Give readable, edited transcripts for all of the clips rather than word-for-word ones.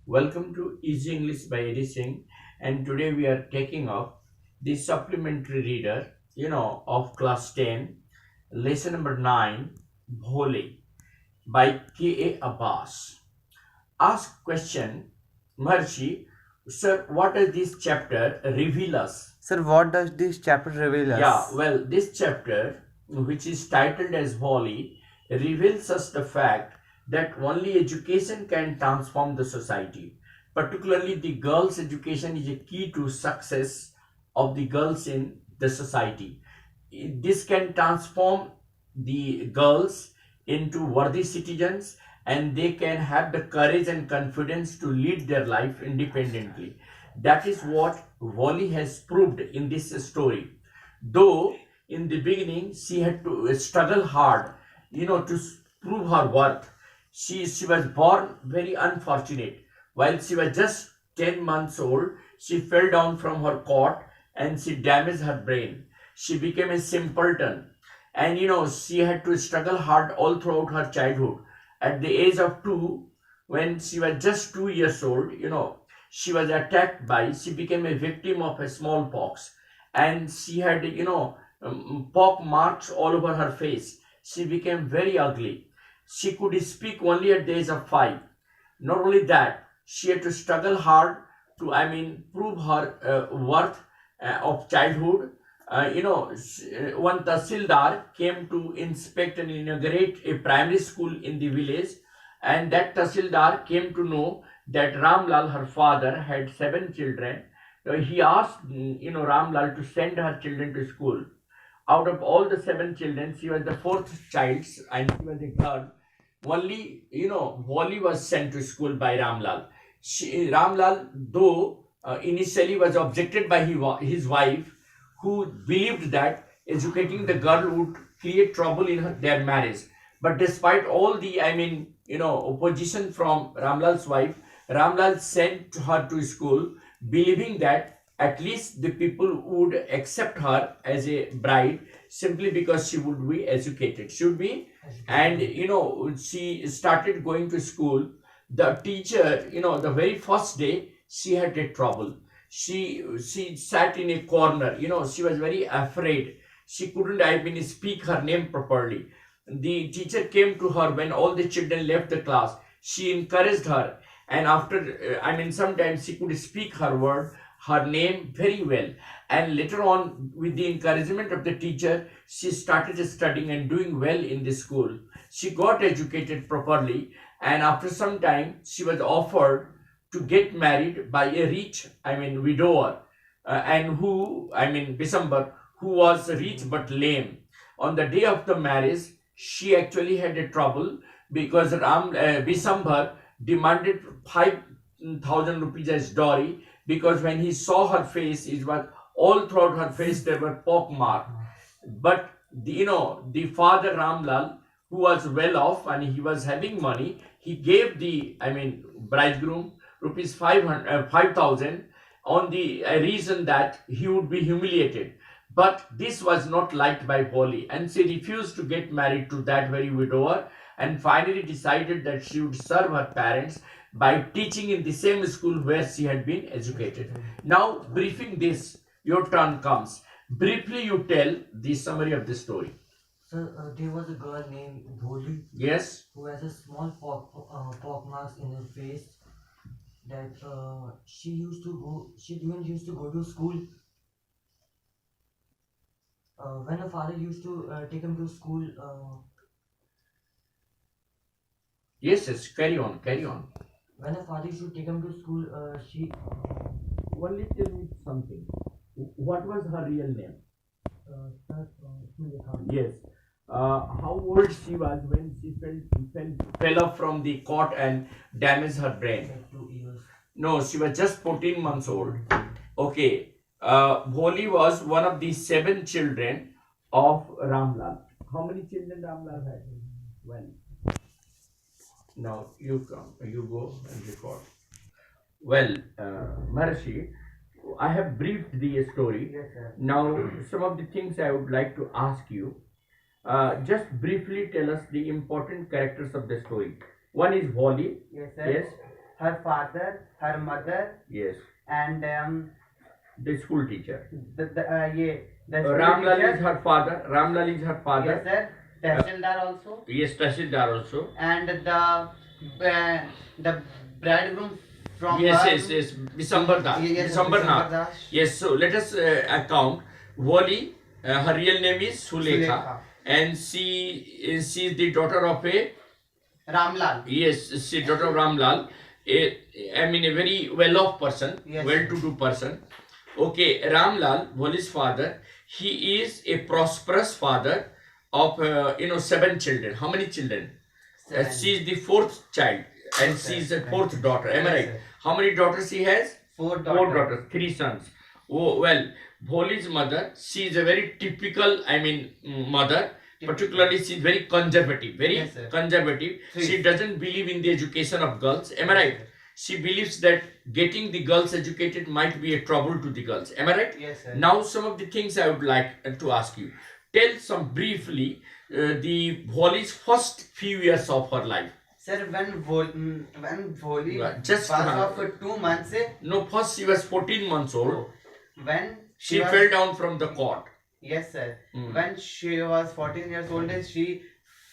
Welcome to Easy English by Eddie Singh, and today we are taking up the supplementary reader, of class 10, lesson number 9, BHOLI by K.A. Abbas. Ask question, Maharshi, sir, what does this chapter reveal us? Sir, what does this chapter reveal us? Yeah, well, this chapter, which is titled as BHOLI, reveals us the fact that only education can transform the society. Particularly, the girls' education is a key to success of the girls in the society. This can transform the girls into worthy citizens, and they can have the courage and confidence to lead their life independently. That is what Wally has proved in this story. Though in the beginning she had to struggle hard, to prove her worth. She was born very unfortunate. While she was just 10 months old, she fell down from her cot and she damaged her brain. She became a simpleton. And she had to struggle hard all throughout her childhood. At the age of 2, when she was just 2 years old, she was attacked by, she became a victim of a smallpox. And she had, pock marks all over her face. She became very ugly. She could speak only at the age of 5. Not only that, she had to struggle hard to, prove her worth of childhood. One Tahsildar came to inspect and inaugurate a primary school in the village, and that Tahsildar came to know that Ramlal, her father, had 7 children. He asked, Ramlal to send her children to school. Out of all the 7 children, she was the fourth child, and she was a girl. Only, Wally was sent to school by Ramlal. Ramlal, though initially was objected by his wife, who believed that educating the girl would create trouble in their marriage. But despite all the, opposition from Ramlal's wife, Ramlal sent her to school, believing that at least the people would accept her as a bride simply because she would be educated. Should be. And, she started going to school. The teacher, the very first day, she had a trouble. She sat in a corner. She was very afraid. She couldn't, speak her name properly. The teacher came to her when all the children left the class. She encouraged her, and after, sometimes she could speak her name very well. And later on, with the encouragement of the teacher, she started studying and doing well in the school. She got educated properly, and after some time, she was offered to get married by a rich, widower, and who, Bisambar, who was rich but lame. On the day of the marriage, she actually had a trouble because Bisambar demanded 5,000 rupees as dowry, because when he saw her face, it was all throughout her face there were pock marks. But the father Ramlal, who was well off and he was having money, he gave the bridegroom rupees 5,000 on the reason that he would be humiliated. But this was not liked by Polly, and she refused to get married to that very widower, and finally decided that she would serve her parents by teaching in the same school where she had been educated. Now, briefing this, your turn comes. Briefly, you tell the summary of the story. Sir, there was a girl named BHOLI Yes. who has a small pock marks in her face. That she didn't used to go to school. When her father used to take him to school, Yes, carry on, carry on. when her father used to take him to school, she Only tell me something. What was her real name? sir, इसमें लिखा है। Yes. How old she was when she fell off from the cot and damaged her brain? Like 2 years. No, she was just 14 months old. Okay. Bholi was one of the 7 children of Ramlal. How many children Ramlal had? Well, now you come, you go and record. Well, Maharishi, I have briefed the story. Yes, sir. Now, some of the things I would like to ask you. Just briefly tell us the important characters of the story. One is Wally. Yes, sir. Yes. her father, her mother, Yes. and The school teacher. the school Ramlal teacher. is her father. Ramlal is her father. Yes, sir. Tehsildar also, Yes, Tahsildar also. and the bridegroom from Yes, her. yes. Bisambardar. Yes, Bisambardar. Bisambardar. Yes, so let us account. Wali, her real name is Sulekha, Sulekha. and she is the daughter of a, Ramlal. yes, she daughter of Ramlal, I mean a very well-off person, Yes. well-to-do person. Okay, Ramlal, Wali's father, he is a prosperous father of 7 children. How many children? Seven. She is the 4th child, and Yes, she is sir. the 4th daughter. Am I Yes, right? sir. How many daughters he has? 4 4 daughters. daughters, 3 sons. Oh, well, Bholi's mother, she is a very typical, mother. Particularly, she is very conservative. Very Yes, sir. conservative. Three. She doesn't believe in the education of girls. Am I right? She believes that getting the girls educated might be a trouble to the girls. Am I right? Yes, sir. Now, some of the things I would like to ask you. Tell some briefly the Bholi's first few years of her life. Sir, when Bholi Just was of 2 months, No, first she was 14 months old. when She was, fell down from the cot. Yes, sir. Hmm. When she was 14 years old, she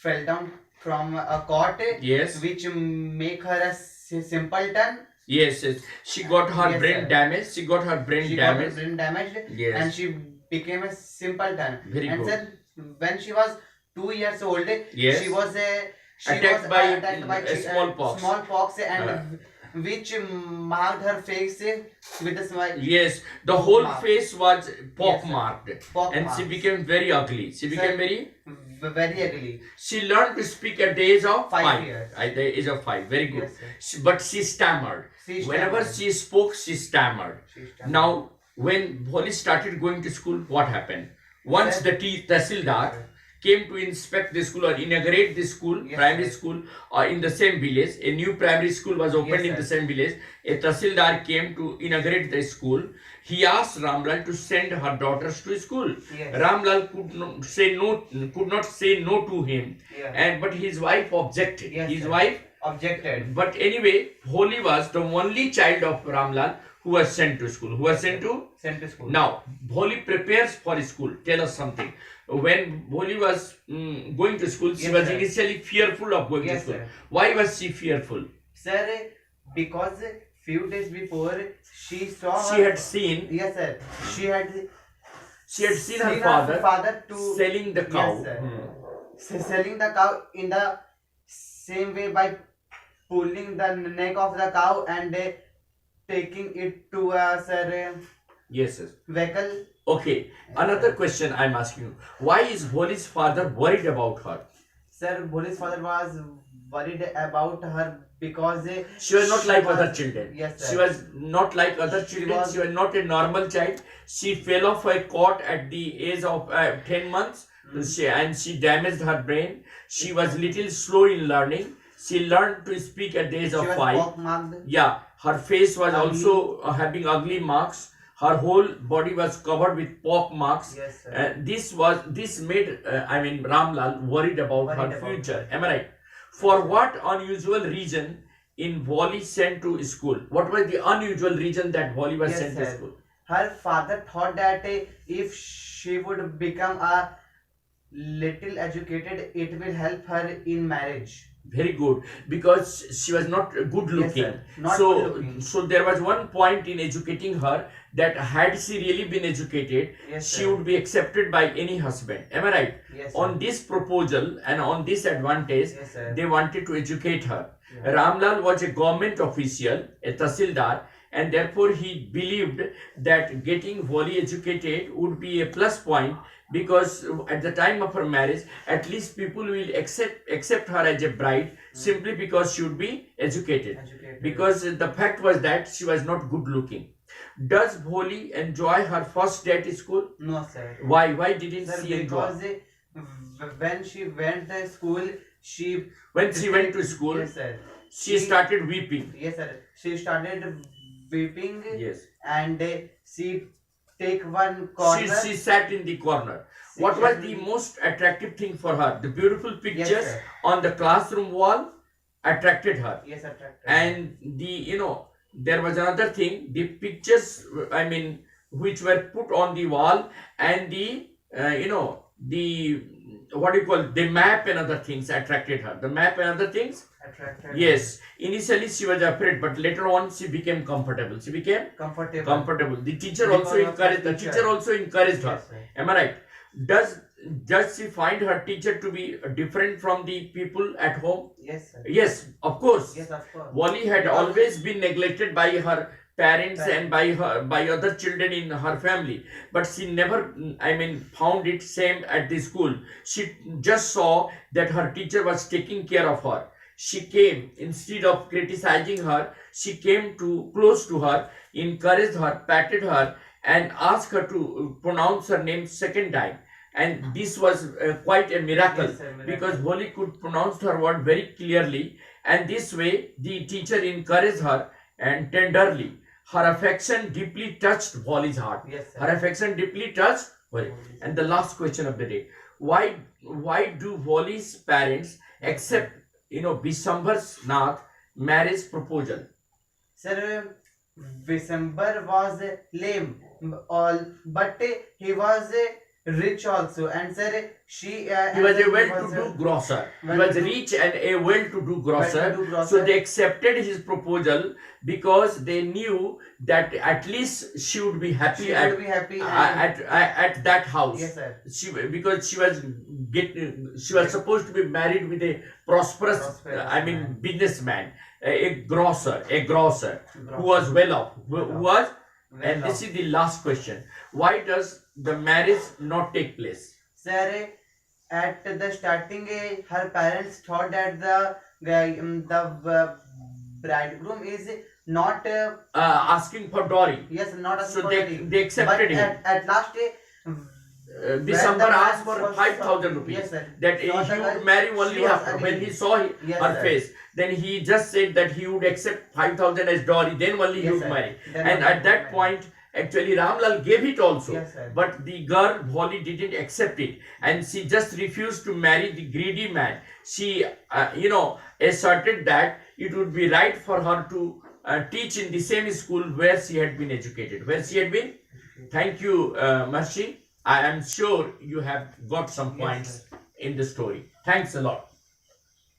fell down from a cot, Yes. which make her a simpleton. Yes. She got her Yes, brain sir. damaged. She got her brain She got her damaged. brain damaged, Yes. and she became a simpleton. Very and good. sir, when she was 2 years old, Yes. she was Attacked by, smallpox. smallpox. And which marked her face with a smile. Yes, the whole Mark. face was Yes, sir. pockmarked, Pock and she marks. became very ugly. She became Sir, very. very ugly. She learned to speak at the age of 5 years. At the age of 5. Very good. Yes, sir. But she stammered. She Whenever stammered. she spoke, she stammered. She stammered. Now, when Bholi started going to school, what happened? Once Sir. the Tahsildar Yes, sir. came to inspect the school or inaugurate the school, Yes, primary sir. school, in the same village, a new primary school was opened Yes, in the sir. same village. A Tahsildar came to inaugurate the school. He asked Ramlal to send her daughters to school. Yes. Ramlal could not say no to him, Yeah. but his wife objected. Yes, His sir. wife. Objected. But anyway, Bholi was the only child of Ramlal who was sent to school. Who was sent to? Sent to school. Now, Bholi prepares for school. Tell us something. When Bholi was going to school, she Yes, was sir. initially fearful of going to Yes, school. sir. Why was she fearful? Sir, because few days before she saw She her. had seen. Yes, sir. She had Seen her father to selling the cow. Yes, sir. Selling the cow in the same way by pulling the neck of the cow and taking it to a Yes, yes. vehicle. Okay. Another question I'm asking you. Why is Bholi's father worried about her? Sir, Bholi's father was worried about her because She was not like was- other children. Yes, sir. She was not like other She children. was- She was not a normal child. She fell off a cot at the age of 10 months and she damaged her brain. She was little slow in learning. She learned to speak at the age She of was 5. pockmarked. Yeah, her face was Ugly. also having ugly marks. Her whole body was covered with pock marks. Yes, sir. This made Ramlal worried about Worried her about future. her. Am I right? For what unusual reason in Bholi sent to school? What was the unusual reason that Bholi was Yes, sent to sir. school? Her father thought that if she would become a little educated, it will help her in marriage. Very good, because she was not good looking. Yes, sir. Not so, good looking. so there was one point in educating her that had she really been educated, Yes, she sir. would be accepted by any husband. Am I right? Yes, sir. On this proposal and on this advantage, Yes, sir. they wanted to educate her. Yeah. Ramlal was a government official, a Tahsildar, and therefore he believed that getting Bholi educated would be a plus point, because at the time of her marriage, at least people will accept her as a bride simply because she would be educated. Because the fact was that she was not good looking. Does Bholi enjoy her first day at school? No, sir. Why didn't Sir, she enjoy? because when she went to school, she When she went to school, yes, sir. she started weeping. Yes, sir. She started weeping. Yes. And she take one corner. She sat in the corner. She What was sat the in- most attractive thing for her? The beautiful pictures sir. on the classroom wall, attracted her. Yes, attracted. And there was another thing, the pictures, I mean, which were put on the wall, and the the what do you call, the map and other things attracted her. The map and other things. Attracted. Yes, initially she was afraid, but later on she became comfortable. She became Comfortable. The teacher Because also of her encouraged. The teacher. teacher also encouraged her. Yes, sir. Am I right? Does she find her teacher to be different from the people at home? Yes, sir. Yes, of course. Yes, of course. Wally had Because- always been neglected by her parents and Parents. by other children in her family, but she never, I mean, found it same at the school. She just saw that her teacher was taking care of her. She came, instead of criticizing her, she came to close to her, encouraged her, patted her, and asked her to pronounce her name second time. And this was quite a miracle, Yes, sir, miracle. because Wally could pronounce her word very clearly, and this way the teacher encouraged her and tenderly. Her affection deeply touched Wally's heart. Yes, sir. Her affection deeply touched Wally. And the last question of the day: Why do Wally's parents accept Bisambar's Nath marriage proposal? Sir, December was lame, but he was rich also, and sir, He was a well-to-do grocer. He was well-to-do- rich and a well-to-do grocer. well-to-do grocer. So they accepted his proposal because they knew that at least she would be happy She would be happy. at that house. Yes, sir. Because she was supposed to be married with a prosperous man. businessman, a grocer who was well off, who was. And this is the last question: why does the marriage not take place? Sir, at the starting, her parents thought that the bridegroom is not Asking for dowry. yes, not a So they accepted but him. at last, December when the asked for man was- 5,000 rupees. Yes, sir. That he Not a would girl, marry she only was after. When agreeing. he saw Yes, her sir. face, then he just said that he would accept 5,000 as dowry. Then only he Yes, would sir. marry. Then And only at he that would point, actually Ramlal gave it also. Yes, sir. But the girl Bholi didn't accept it, and she just refused to marry the greedy man. She, asserted that it would be right for her to teach in the same school where she had been educated. Where she had been. Thank you, Marshi. I am sure you have got some Yes, points in the story. Thanks a lot.